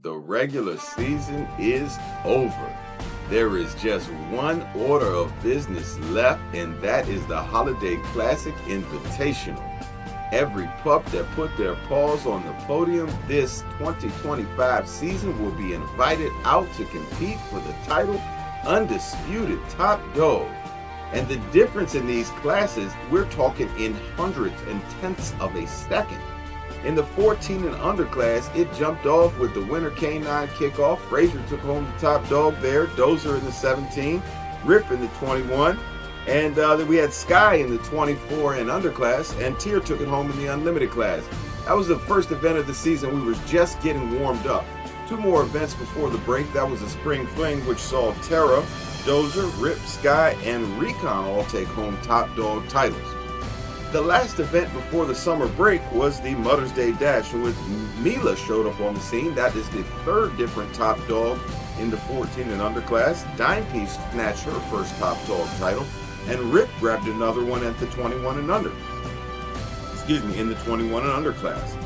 The regular season is over. There is just one order of business left, and that is the Holiday Classic Invitational. Every pup that put their paws on the podium this 2025 season will be invited out to compete for the title Undisputed Top Dog. And the difference in these classes, we're talking in hundreds and tenths of a second. In the 14 and under class, it jumped off with the winner K9 kickoff. Frazier took home the top dog there. Dozer in the 17, Rip in the 21, and then we had Sky in the 24 and under class, and Tier took it home in the unlimited class. That was the first event of the season. We were just getting warmed up. Two more events before the break. That was a spring fling, which saw Terra, Dozer, Rip, Sky, and Recon all take home top dog titles. The last event before the summer break was the Mother's Day Dash, in which Mila showed up on the scene. That is the third different top dog in the 14 and under class. Dime Piece snatched her first top dog title, and Rip grabbed another one at the 21 and under. In the 21 and under class.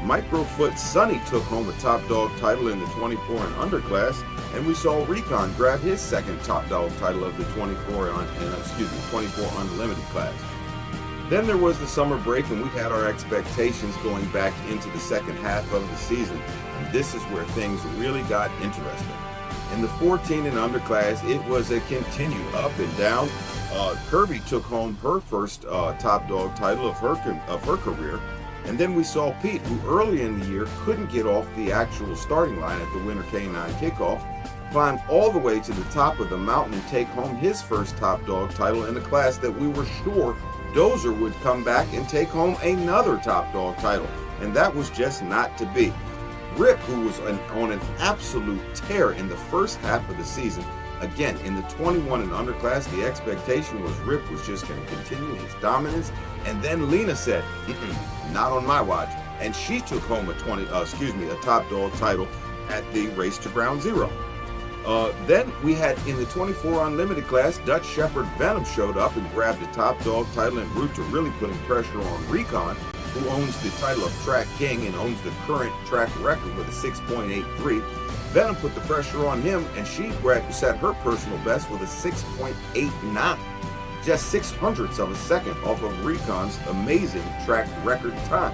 Microfoot Sunny took home a top dog title in the 24 and under class, and we saw Recon grab his second top dog title of the 24 unlimited class. Then there was the summer break, and we had our expectations going back into the second half of the season. And this is where things really got interesting. In the 14 and under class, it was a continued up and down. Kirby took home her first top dog title of her career. And then we saw Pete, who early in the year couldn't get off the actual starting line at the winner K9 kickoff, climb all the way to the top of the mountain and take home his first top dog title in a class that we were sure Dozer would come back and take home another top dog title, and that was just not to be. Rip, who was on an absolute tear in the first half of the season, again in the 21 and under class, the expectation was Rip was just going to continue his dominance, and then Lena said, "Not on my watch," and she took home a top dog title at the Race to Ground Zero. Then we had in the 24 unlimited class, Dutch Shepherd Venom showed up and grabbed the top dog title en route to really putting pressure on Recon, who owns the title of Track King and owns the current track record with a 6.83. Venom put the pressure on him, and she set her personal best with a 6.89, just 600ths of a second off of Recon's amazing track record time.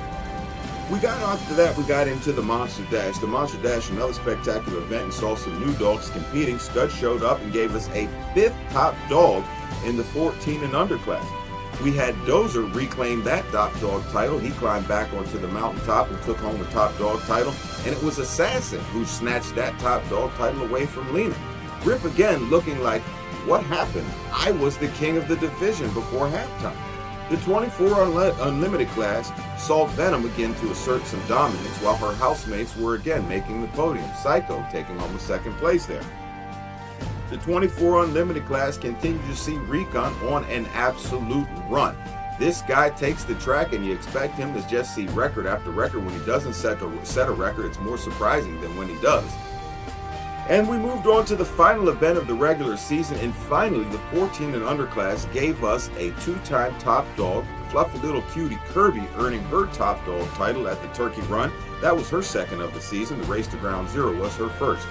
After that, we got into the Monster Dash. The Monster Dash, another spectacular event, and saw some new dogs competing. Stud showed up and gave us a fifth top dog in the 14 and under class. We had Dozer reclaim that top dog title. He climbed back onto the mountaintop and took home a top dog title. And it was Assassin who snatched that top dog title away from Lena. Rip again looking like, what happened? I was the king of the division before halftime. The 24 unlimited class saw Venom again to assert some dominance, while her housemates were again making the podium. Psycho taking home a second place there. The 24 unlimited class continued to see Recon on an absolute run. This guy takes the track, and you expect him to just see record after record. When he doesn't set a record, it's more surprising than when he does. And we moved on to the final event of the regular season, and finally the 14 and under class gave us a two-time top dog, fluffy little cutie Kirby earning her top dog title at the Turkey Run. That was her second of the season. The Race to Ground Zero was her first.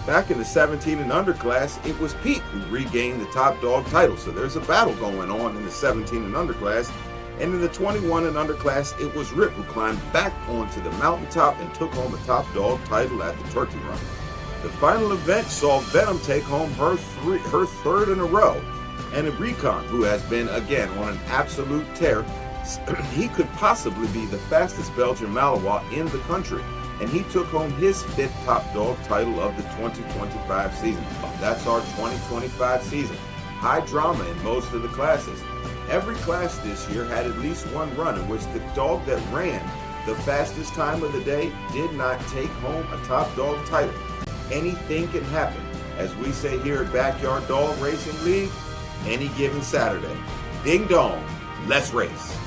Back in the 17 and under class, it was Pete who regained the top dog title. So there's a battle going on in the 17 and under class. And in the 21 and under class, it was Rip who climbed back onto the mountaintop and took home a top dog title at the Turkey Run. The final event saw Venom take home her third in a row, and Recon, who has been again on an absolute tear. He could possibly be the fastest Belgian Malinois in the country, and he took home his fifth top dog title of the 2025 season. That's our 2025 season. High drama in most of the classes. Every class this year had at least one run in which the dog that ran the fastest time of the day did not take home a top dog title. Anything can happen. As we say here at Backyard Dog Racing League, any given Saturday. Ding dong, let's race.